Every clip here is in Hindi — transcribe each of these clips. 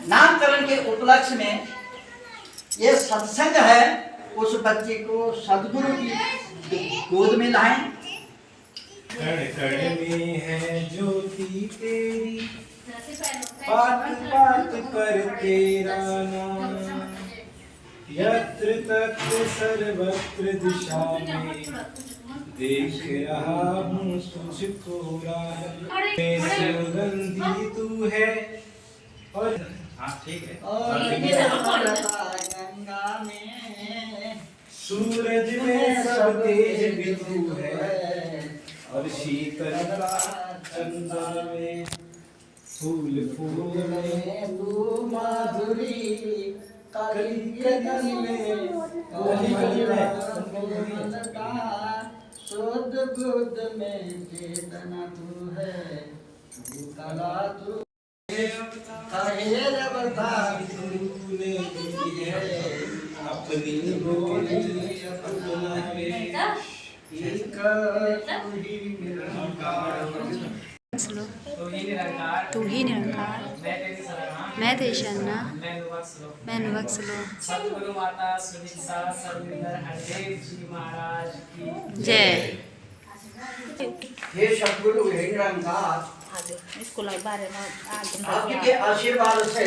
नामकरण के उपलक्ष्य में ये सत्संग है, उस बच्चे को सदगुरु की गोद में लाएं। कण कण में है ज्योति तेरी, पात पात पर तेरा नाम, यत्र तत्र सर्वत्र दिशा में देख रहा हूँ तुझको राह, सुगंधी तू है। और ठीक है। और गंगा में सूरज में सब तेज भी तू है, और शीतलता चंदन में फूल फूल में तू माधुरी, कली में शुद्ध बुद्ध में चेतना तू है, तू कला तू तूने दी है अपनी बोली अपनावे, एक तू ही निरंकार, मैं तेरी शरणा, मैं निवक्स लो। सतगुरु माता सुदीक्षा सर्वविंदर हरदेव जी महाराज की जय। हे सतगुरु, हे निरंकार, आपके आशीर्वाद से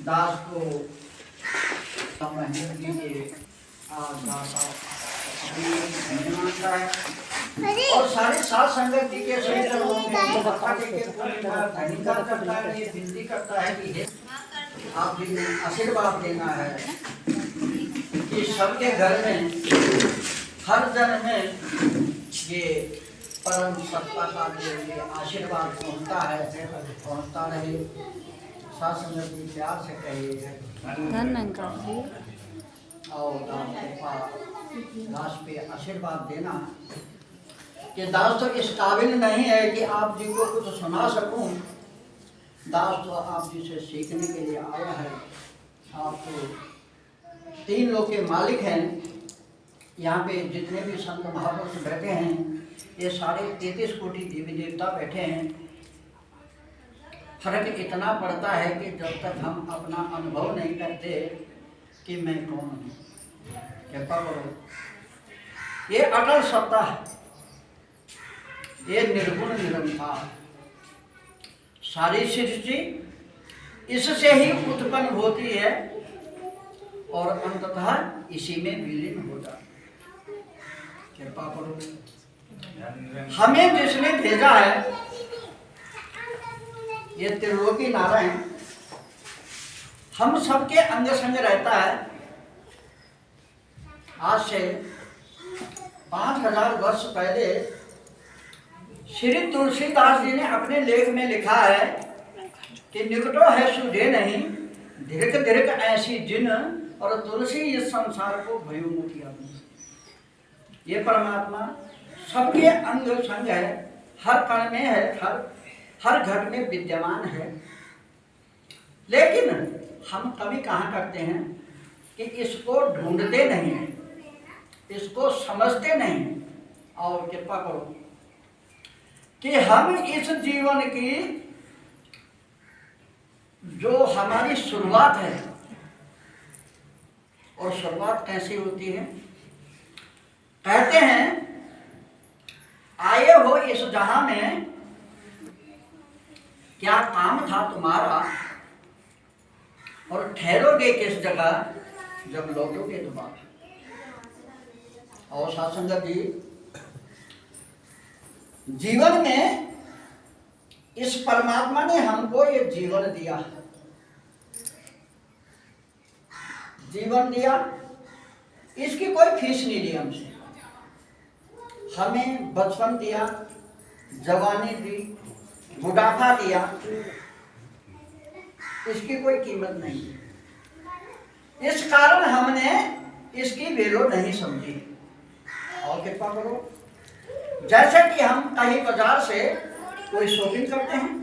दास को समझने दीजिए। आज दास अपनी मानता है और सारे साथ संगत जी के सही चरणों में मत्था टेक के धन्यवाद करता है। ये विनती करता है कि हे आप भी आशीर्वाद देना है कि सबके घर में हर जन में ये परम सत्ता का ये आशीर्वाद पहुँचता है, पहुँचता रहे। साथ संगत जी प्यार से कहिए धन्यवाद जी। और दास पे आशीर्वाद देना कि दास तो इस काबिल नहीं है कि आप जी को कुछ सुना सकूं। दास तो आप जी से सीखने के लिए आया है। आप तो 3 लोग के मालिक हैं। यहाँ पे जितने भी संत महापुरुष बैठे हैं, ये सारे 33 कोटि देवी देवता बैठे हैं। फर्क इतना पड़ता है कि जब तक हम अपना अनुभव नहीं करते कि मैं कौन हूँ, कृपा करो। ये अटल सत्ता है, ये निर्गुण निरंकार, सारी सृष्टि इससे ही उत्पन्न होती है और अंततः इसी में विलीन हो जाती है। कृपा करो। हमें जिसने भेजा है, ये त्रिलोकी नारायण हम सबके अंग संग रहता है। आज से 5000 वर्ष पहले श्री तुलसीदास जी ने अपने लेख में लिखा है कि निकटो है सुधे नहीं, धीरक धीरक ऐसी जिन, और तुलसी इस संसार को भयोमुखी आदमी। ये परमात्मा सबके अंग संग है, हर कण में है, हर घट में विद्यमान है। लेकिन हम कभी कहाँ करते हैं कि इसको ढूंढते नहीं हैं, इसको समझते नहीं। और कृपा करो कि हम इस जीवन की जो हमारी शुरुआत है, और शुरुआत कैसी होती है, कहते हैं आए हो इस जहां में, क्या काम था तुम्हारा, और ठहरोगे किस जगह जब लौटोगे दोबारा। और सत्संगत जी, जीवन में इस परमात्मा ने हमको ये जीवन दिया, जीवन दिया, इसकी कोई फीस नहीं ली हमसे। हमें बचपन दिया, जवानी दी, बुढ़ापा दिया, इसकी कोई कीमत नहीं है। इस कारण हमने इसकी वैल्यू नहीं समझी। और कृपा करो, जैसे कि हम कहीं बाजार से कोई शॉपिंग करते हैं,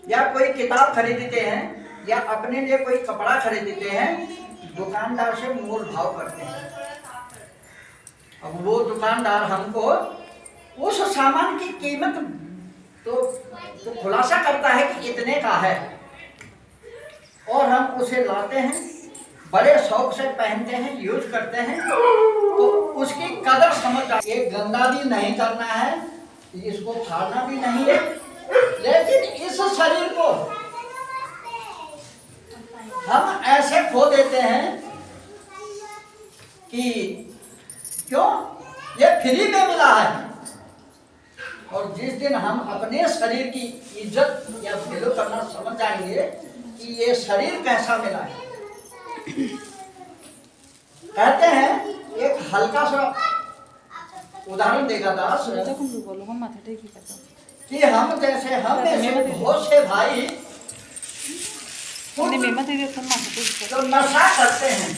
या कोई किताब खरीदते हैं, या अपने लिए कोई कपड़ा खरीदते हैं, दुकानदार से मोल भाव करते हैं। अब वो दुकानदार हमको उस सामान की कीमत तो खुलासा करता है कि इतने का है, और हम उसे लाते हैं, बड़े शौक से पहनते हैं, यूज करते हैं, तो उसकी कदर समझ आती है। ये गंदा भी नहीं करना है, इसको फाड़ना भी नहीं है, लेकिन इस शरीर को हम ऐसे खो देते हैं कि क्यों, ये फ्री में मिला है। और जिस दिन हम अपने शरीर की इज्जत या वैल्यू करना समझ जाएंगे कि ये शरीर कैसा मिला है। कहते हैं, एक हल्का सा उदाहरण देगा दास कि हम जैसे हम में से बहुत से भाई जो नशा करते हैं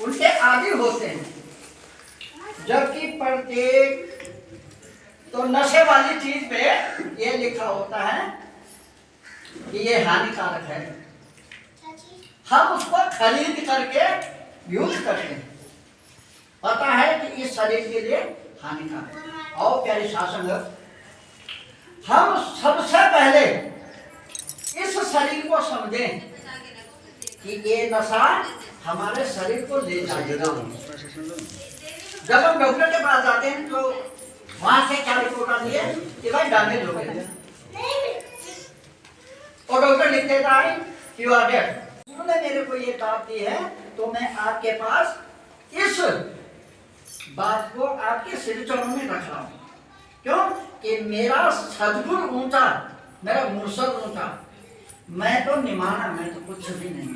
उनके आदी होते हैं, जबकि प्रत्येक तो नशे वाली चीज पे ये लिखा होता है कि ये हानिकारक है, हम उसको खरीद करके यूज करते हैं, पता है कि इस शरीर के लिए हानिकारक। और प्यारी शासन, हम सबसे पहले इस शरीर को समझें कि ये नशा हमारे शरीर को ले जाएगा। जब हम डॉक्टर के पास जाते हैं तो वहां से क्या रिपोर्ट आती है कि भाई डैमेज हो गया, और डॉक्टर लिख देता है कि यू आर डेड। उन्होंने मेरे को ये बात दी है तो मैं आपके पास इस बात को आपके सिर चरणों में रख रहा हूं। क्यों कि मेरा सद्गुण ऊंचा, मेरा मुर्शद ऊंचा, मैं तो निमाना, मैं तो कुछ भी नहीं।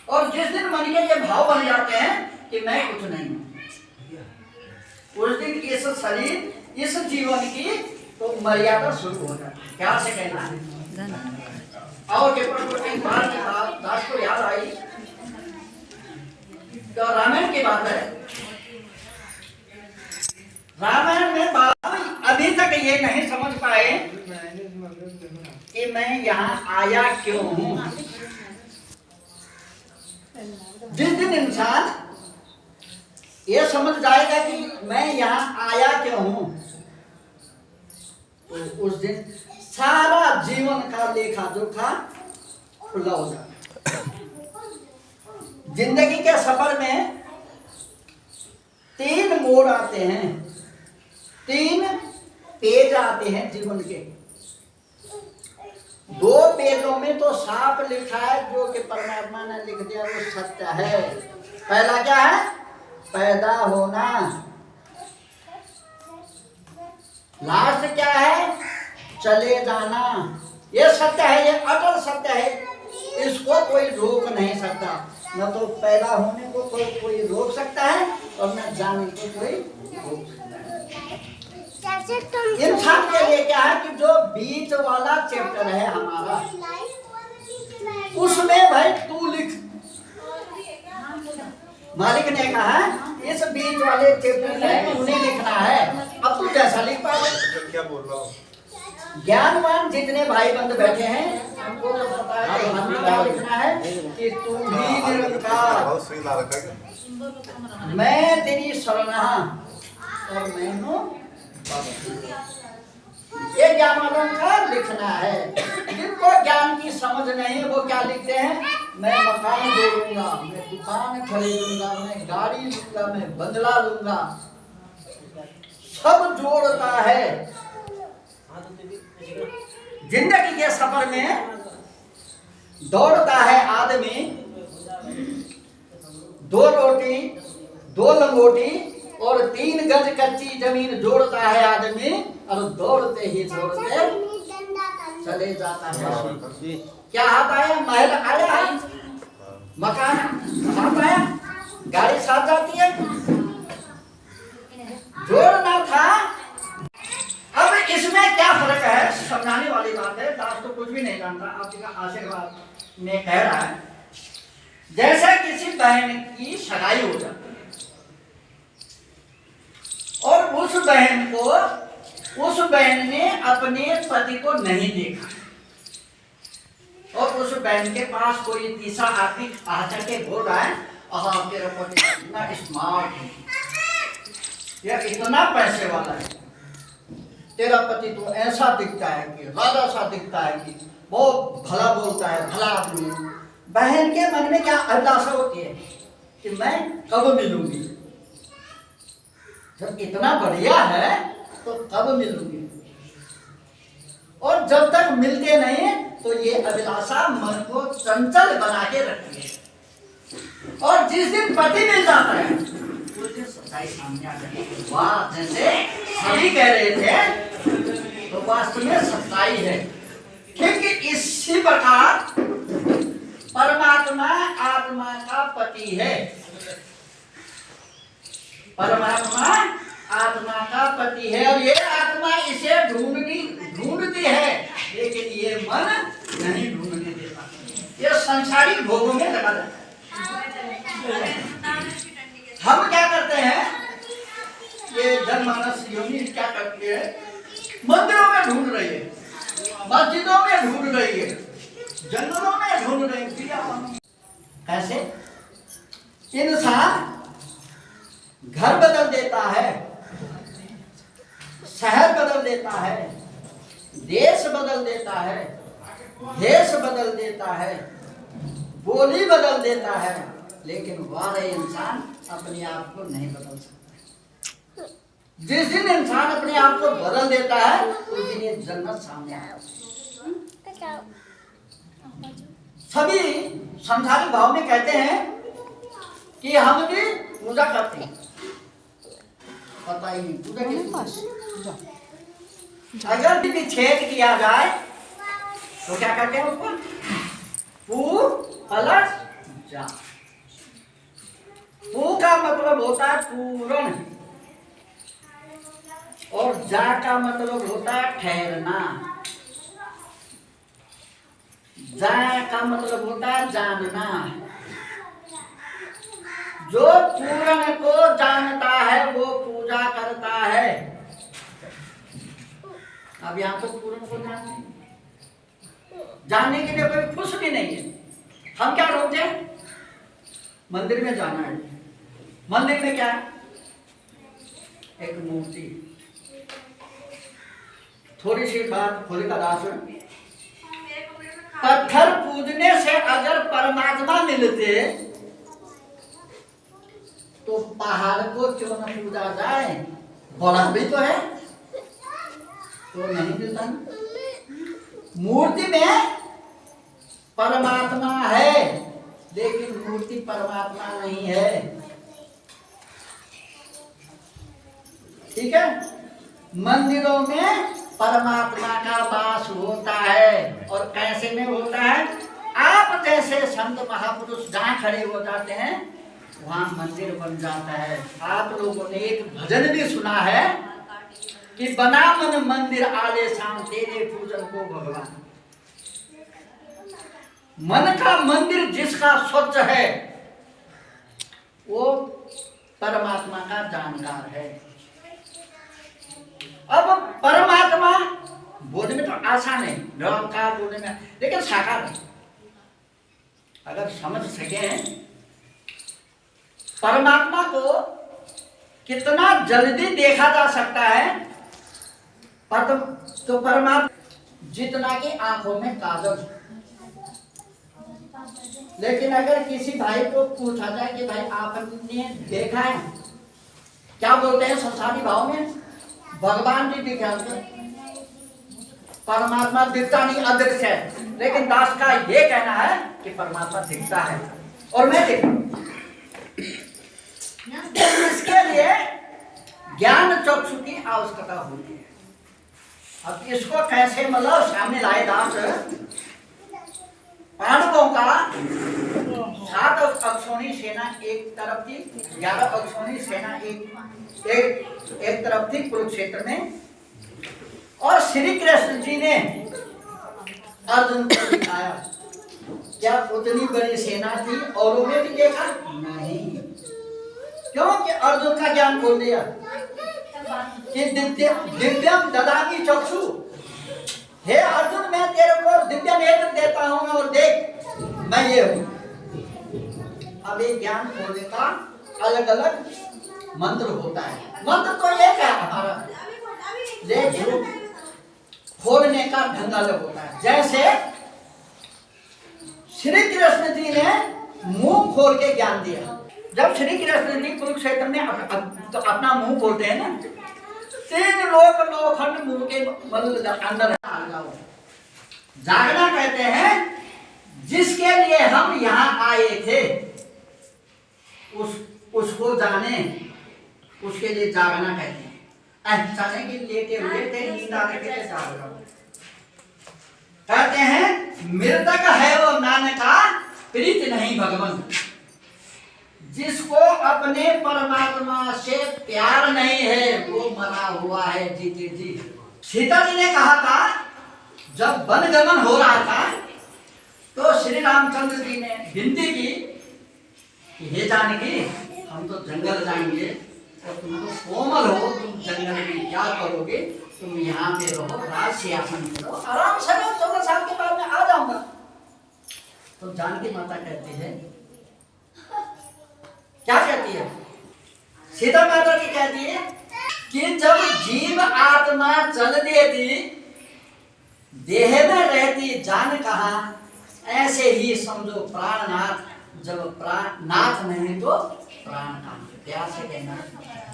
और जिस दिन मन के ये भाव बन जाते हैं कि मैं कुछ नहीं हूं, उस दिन इस शरीर, इस जीवन की तो मर्यादा शुरू हो जाती है। क्या से कहना है। और के पर एक बार की बात दास को याद आई, तो रामायण की बात है। रामायण में अभी तक ये नहीं समझ पाए कि मैं यहाँ आया क्यों हूँ। जिस दिन इंसान ये समझ जाएगा कि मैं यहाँ आया क्यों हूँ, तो उस दिन सारा जीवन का लेखा जोखा खुला हो जाता। जिंदगी के सफर में 3 मोड़ आते हैं, 3 पेज आते हैं जीवन के। 2 पेजों में तो साफ लिखा है, जो कि परमात्मा ने लिख दिया वो सत्य है। पहला क्या है? पैदा होना। लास्ट क्या है? चले जाना। ये सत्य है, ये अटल सत्य है, इसको कोई रोक नहीं सकता। न तो पैदा होने को कोई रोक सकता है और न जाने को कोई रोक सकता है। इंसान के लिए क्या है कि जो बीच वाला चैप्टर है हमारा, उसमें भाई तू लिख। मालिक ने कहा इस बीच वाले चैप्टर में तूने लिखना है, अब तू जैसा लिख पाए। क्या बोल रहा हूँ? ज्ञानवान जितने भाई बंद बैठे हैं उनको तो पता है कि हमें क्या लिखना है कि तू ही निरंकार, मैं तेरी शरणा और मैं हूँ। ये ज्ञानवालों का लिखना है। जिनको ज्ञान की समझ नहीं, वो क्या लिखते हैं? मैं मकान दे दूंगा, मैं दुकान खरीदूंगा, मैं गाड़ी लूंगा, मैं बंगला लूंगा। सब जोड़ता है। जिंदगी के सफर में दौड़ता है आदमी, 2 रोटी 2 लंगोटी और 3 गज कच्ची जमीन जोड़ता है आदमी, और दौड़ते ही दौड़ते चले जाता है। क्या हाथ आया? महल आया, मकान साथ आया, गाड़ी साथ जाती है। जोड़ना था। अब इसमें क्या फर्क है, समझाने वाली बात है। दास तो कुछ भी नहीं जानता, आपका आशीर्वाद में कह रहा है। जैसे किसी बहन की सगाई हो जाती है और उस बहन ने अपने पति को नहीं देखा, और उस बहन के पास कोई तीसरा आदमी आकर के बोल रहा है, मेरा पति इतना स्मार्ट है या इतना पैसे वाला है, तेरा पति तो ऐसा दिखता है कि राजा सा दिखता है कि बहुत भला बोलता है, भला आदमी है। बहन के मन में क्या अभिलाषा होती है कि मैं कब मिलूंगी, जब इतना बढ़िया है तो कब मिलूंगी। और जब तक मिलते नहीं तो ये अभिलाषा मन को चंचल बना के रखती है। और जिस दिन पति मिल जाता है उस दिन सच्चाई सामने आ जाती है। वाह, जैसे सभी कह रहे थे तो वास्तव में सच्चाई है। क्योंकि इसी प्रकार परमात्मा आत्मा का पति है। परमात्मा आत्मा का पति है और ये आत्मा इसे ढूंढती है, लेकिन ये मन नहीं ढूंढने देता। ये संसारिक भोगों में लगा रहता है। हम क्या करते हैं, ये जनमानस योनि क्या करती है, मंदिरों में ढूंढ रही है, मस्जिदों में ढूंढ रही है, जंगलों में ढूंढ रही है। कैसे इंसान घर बदल देता है, शहर बदल देता है, देश बदल देता है, देश बदल देता है, बोली बदल देता है, लेकिन वाले इंसान अपने आप को नहीं बदल सकता। जिस दिन इंसान अपने आप को बदल देता है उस दिन ये जन्नत सामने आया। सभी संसारिक भाव में कहते हैं कि हम भी पूजा करते हैं, पता ही नहीं पूजा किस। अगर भी छेद किया जाए तो क्या कहते हैं उसको, पू प्लस जा। पू का मतलब होता है पूर्ण और जा का मतलब होता है ठहरना। जा का मतलब होता है जानना। जो पूर्ण को जानता है वो पूजा करता है। अब यहाँ तो पूर्ण को जानने के लिए कोई खुश भी नहीं है। हम क्या ढूंढते हैं, मंदिर में जाना है। मंदिर में क्या है, एक मूर्ति। थोड़ी सी बात खोले का दास, पत्थर पूजने से अगर परमात्मा मिलते तो पहाड़ को क्यों न पूजा जाए, बड़ा भी तो है, तो नहीं मिलता। मूर्ति में परमात्मा है लेकिन मूर्ति परमात्मा नहीं है। ठीक है, मंदिरों में परमात्मा का वास होता है। और कैसे में होता है, आप जैसे संत महापुरुष जहाँ खड़े हो जाते हैं वहाँ मंदिर बन जाता है। आप लोगों ने एक भजन भी सुना है कि बना मन मंदिर आले शाम तेरे पूजन को भगवान। मन का मंदिर जिसका स्वच्छ है वो परमात्मा का जानकार है। अब परमात्मा बोलने में तो आसान है, निराकार बोलने में, लेकिन साकार है। अगर समझ सके परमात्मा को कितना जल्दी देखा जा सकता है, तो परमात्मा जितना कि आंखों में काजल। लेकिन अगर किसी भाई को पूछा जाए कि भाई आपने देखा है, क्या बोलते हैं संसारी भाव में, भगवान जी दिखे, परमात्मा दिखता नहीं, अदृश्य है। लेकिन दास का ये कहना है कि परमात्मा दिखता है और मैं देखता हूं। इसके लिए ज्ञान चक्षु की आवश्यकता होती है। अब इसको कैसे मतलब सामने लाए दास, पांडवों का 7 अक्षौणी सेना एक तरफ थी, 11 अक्षौणी सेना एक तरफ थी कुरुक्षेत्र में। और श्री कृष्ण जी ने अर्जुन को दिखाया, क्या उतनी बड़ी सेना थी औरों ने भी देखा नहीं, क्योंकि अर्जुन का ज्ञान खोल दिया कि दिव्यम ददामि चक्षु। हे अर्जुन, मैं तेरे को दिव्य नेत्र देता हूं और देख मैं ये हूं। अब ये ज्ञान खोलने का अलग अलग मंत्र होता है। मंत्र तो एक है हमारा, लेकिन खोलने का ढंग अलग होता है। जैसे श्री कृष्ण जी ने मुंह खोल के ज्ञान दिया। जब श्री कृष्ण जी कुरुक्षेत्र में तो अपना मुंह खोलते हैं ना, 3 लोक लोखंड मुंह के अंदर जागना कहते हैं। जिसके लिए हम यहाँ आए थे उसको जाने, उसके लिए जागना कहते हैं। जाने के लेटे हुए थे, नींद आ रही थे, जाग रहा। कहते हैं मृतक है वो नानका प्रीत नहीं भगवान। जिसको अपने परमात्मा से प्यार नहीं है वो मरा हुआ है जीते जी। सीता जी ने कहा था जब वनगमन हो रहा था तो श्री रामचंद्र जी ने विनती की कि हे जानकी, हम तो जंगल जाएंगे और तुम तो कोमल हो, तुम जंगल में क्या करोगे, तुम यहाँ पे रहो, राज सिंहासन पे रहो, आराम से रहो, 14 साल के बाद में आ जाऊंगा। तो जानकी माता कहती है, क्या कहती है? सीता माता की कहती है कि जब जीव आत्मा चल देती, देह में रहती जान कहाँ, ऐसे ही समझो प्राणनाथ, जब प्राणनाथ नहीं तो प्राण कहाँ। प्यार से कहना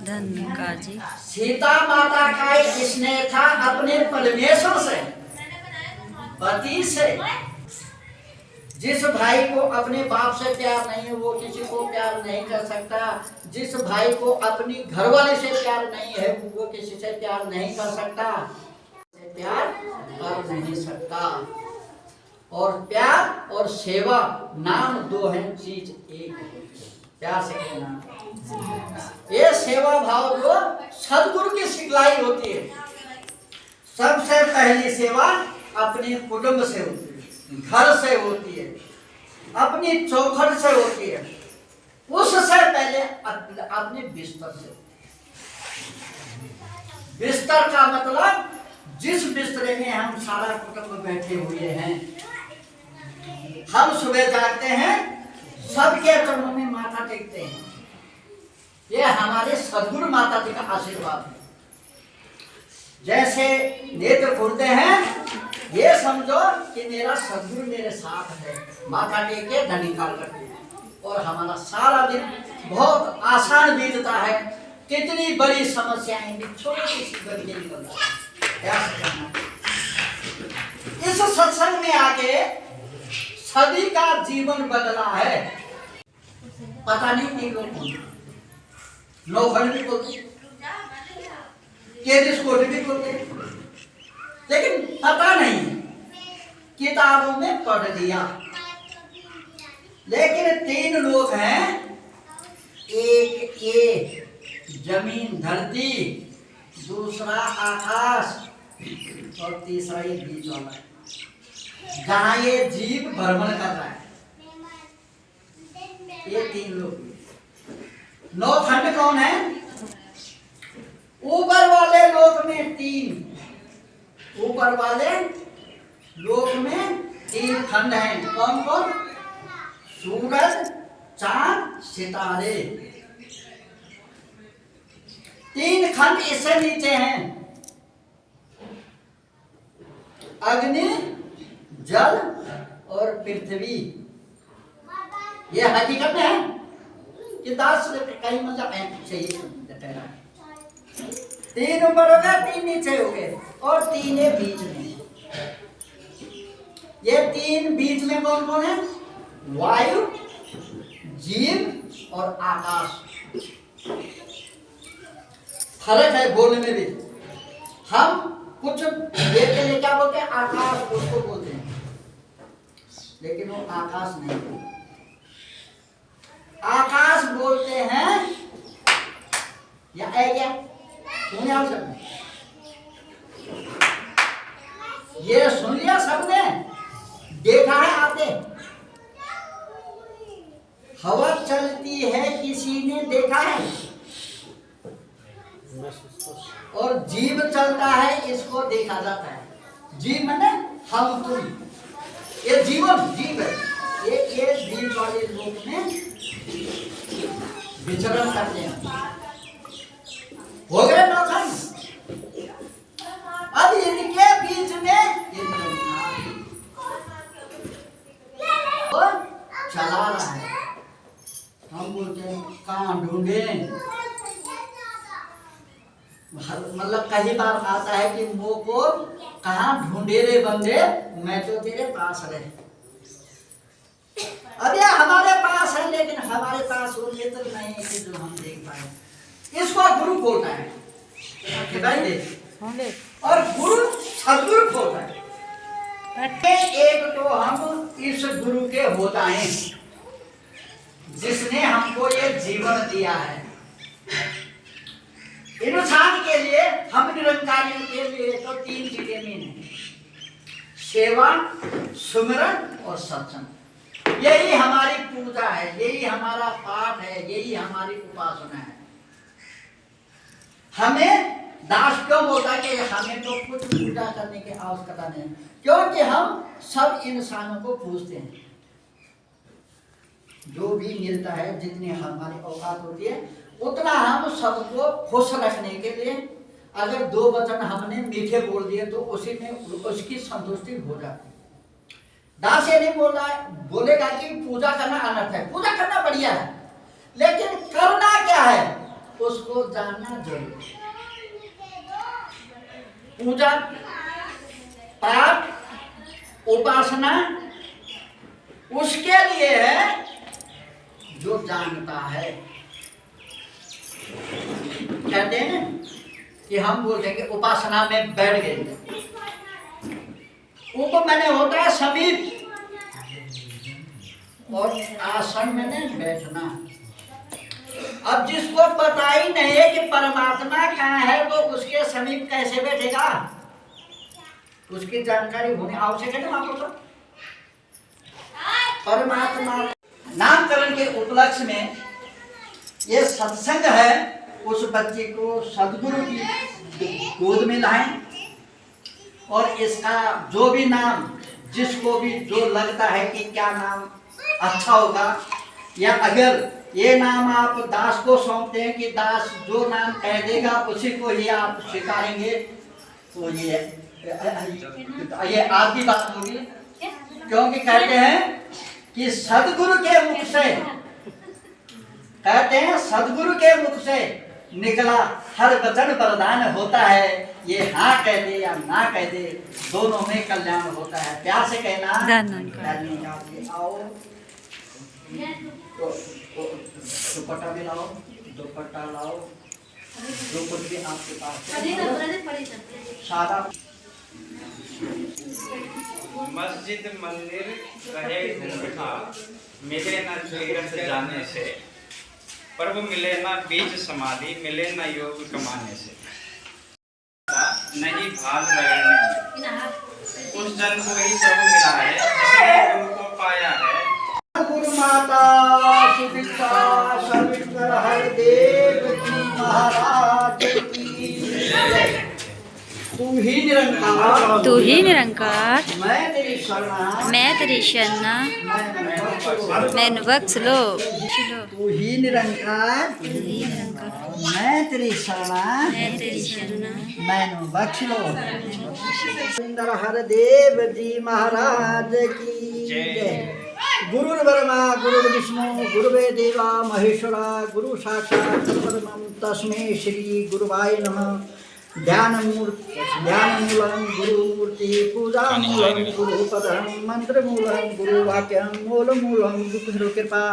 धन्यवाद जी। सीता माता का स्नेह था अपने परमेश्वर से, पति से। जिस भाई को अपने बाप से प्यार नहीं है वो किसी को प्यार नहीं कर सकता। जिस भाई को अपनी घरवाले से प्यार नहीं है वो किसी से प्यार नहीं कर सकता, प्यार कर नहीं सकता। और प्यार और सेवा नाम 2 हैं, चीज एक है। प्यार से कहना ये सेवा भाव जो सदगुरु की सिखलाई होती है। सबसे पहली सेवा अपने कुटुंब से होती है, घर से होती है, अपनी चौखट से होती है, उससे पहले अपने बिस्तर से होती है। बिस्तर का मतलब जिस बिस्तरे में हम सारा कुटुंब बैठे हुए हैं, हम सुबह जागते हैं, सबके चरणों में माथा टेकते हैं। ये हमारे सदगुरु माता जी का आशीर्वाद है। जैसे नेत्र खुलते हैं, ये समझो कि मेरा सदगुरु मेरे साथ है। माथा टेक के धनी काल करते हैं और हमारा सारा दिन बहुत आसान बीतता है। कितनी बड़ी समस्याएं भी छोटी सी गति निकल जाती है। इस सत्संग में आके सभी का जीवन बदला है। पता नहीं लोग नौखंड भी बोलते, केदिस कोट भी बोलते, लेकिन पता नहीं, किताबों में पढ़ लिया। लेकिन 3 लोग हैं, एक ये जमीन धरती, दूसरा आकाश और तीसरा ये बीच वाला, जहाँ ये जीव भ्रमण कर रहा है। ये 3 लोग। 9 खंड कौन है? ऊपर वाले लोक में 3, ऊपर वाले लोक में 3 खंड हैं। कौन कौन? सूरज, चांद, सितारे। 3 खंड इससे नीचे हैं, अग्नि, जल और पृथ्वी। ये हकीकत में है कि 10 कई मतलब चाहिए। 3 ऊपर हो गए, 3 नीचे हो गए और 3 है बीच में। ये 3 बीच में कौन कौन है? वायु, जीव और आकाश। फर्क है बोलने में भी। हम कुछ देखते हैं, क्या बोलते हैं? आकाश, उसको बोलते हैं, लेकिन वो आकाश नहीं बोलते। आकाश बोलते हैं या क्या सुने आप सब? ये सुन लिया सबने, देखा है आपने? हवा चलती है किसी ने देखा है? और जीव चलता है, इसको देखा जाता है। जीव माने हम तुम, ये जीवन जीव है। ये जीव वाले लोग में विचरण करते हैं। हो गए 9 खंड। चला रहा है। हम बोलते हैं कहाँ ढूंढे, मतलब कई बार आता है कि वो को कहाँ ढूंढे रे बंदे, मैं तो तेरे पास रहे। अब ये हमारे पास है लेकिन हमारे पास वो नेत्र नहीं है कि जो हम देख पाए। इसको गुरु बोलता है, दिखाई दे। और गुरु सदगुरु बोलता है। एक तो हम इस गुरु के होता है जिसने हमको ये जीवन दिया है। इंसान के लिए, हम निरंकारियों के लिए तो 3 चीजें मेन है, सेवा, सुमिरन और सत्संग। यही हमारी पूजा है, यही हमारा पाठ है, यही हमारी उपासना है। हमें दास क्यों बोलता है कि हमें तो कुछ पूजा करने की आवश्यकता नहीं, क्योंकि हम सब इंसानों को पूजते हैं। जो भी मिलता है, जितनी हमारी औकात होती है, उतना हम सबको खुश रखने के लिए अगर 2 वचन हमने मीठे बोल दिए तो उसी में उसकी संतुष्टि हो जाती है। दास ये नहीं बोलेगा कि पूजा करना अनर्थ है। पूजा करना बढ़िया है, लेकिन करना क्या है उसको जानना जरूरी है। पूजा, पाठ, उपासना उसके लिए है जो जानता है। कहते हैं कि हम बोलते हैं कि उपासना में बैठ गए, उप मैंने होता है समीप और आसन मैंने बैठना। अब जिसको पता ही नहीं है कि परमात्मा कहाँ है, वो उसके समीप कैसे बैठेगा? उसकी जानकारी होनी आवश्यक है ना महापुरुषों। परमात्मा नामकरण के उपलक्ष्य में ये सत्संग है, उस बच्चे को सदगुरु की गोद में लाएं और इसका जो भी नाम, जिसको भी जो लगता है कि क्या नाम अच्छा होगा, या अगर ये नाम आप दास को सौंपते हैं कि दास जो नाम कह देगा उसी को ही आप स्वीकारेंगे, तो ये आपकी बात होगी। क्योंकि कहते हैं कि सदगुरु के मुख से, कहते हैं सदगुरु के मुख से निकला हर वचन वरदान होता है। ये हाँ कह दे या ना कह दे, दोनों में कल्याण होता है। प्यार से कहना, आओ दुपट्टा भी लाओ, दुपट्टा लाओ, जो कुछ भी आपके पास सादा। मस्जिद मंदिर रहे घूमता, मिले न तीर्थ जाने से, प्रभु मिले न बीज समाधि, मिले न योग कमाने से, नहीं भाल रगड़ने उस जन को ही प्रभु मिला है जिसने गुरु को पाया है। गुरु माता सुदीक्षा सवित्र हरदेव जी महाराज की जय। तू ही निरंकार, तू ही निरंकार, मैं तेरी शरणा, मैं तेरी शरणा, मैंने बख्श लो। तू ही निरंकार, तू ही निरंकार, मैं तेरी शरणा, मैं तेरी शरणा, मैनू बख्श लो। सुंदर हरदेव जी महाराज की जय। गुरुर् ब्रह्मा गुरुर्विष्णु गुरुवे देवा महेश्वरा, गुरु साक्षात् परब्रह्म तस्मै श्री गुरुवाय नमः। ध्यानमूलं गुरुमूर्ति, पूजामूलं गुरुपदं, मंत्रमूलं गुरुवाक्यं, मूलमूलं गुरुकृपा,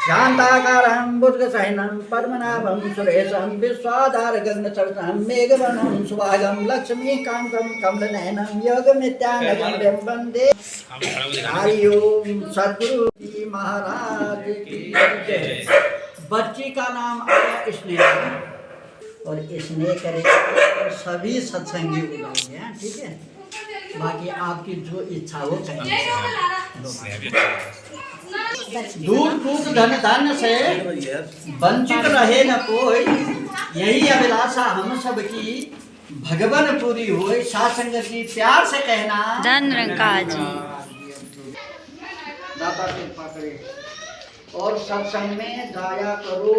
शान्ताकारं बुद्धसहिनं पद्मनाभं सुरेशं, विश्वाधारगगनचरितं मेघवर्णं सुभागं, लक्ष्मीकान्तं कमलनयनं, योगमित्यानगम्यं वन्दे। हरि ओम सद्गुरु जी महाराज की जय। बच्ची का नाम आया स्नेहा, और स्नेह करे तो सभी सत्संगी हो जाएंगे, ठीक है। बाकी आपकी जो इच्छा हो करेंगे। दूध दूध धन धन से वंचित रहे न कोई, यही अभिलाषा हम सब की भगवान पूरी होए। सासंग जी प्यार से कहना, धन निरंकार जी। दाता कृपा करे और सत्संग में गाया करो।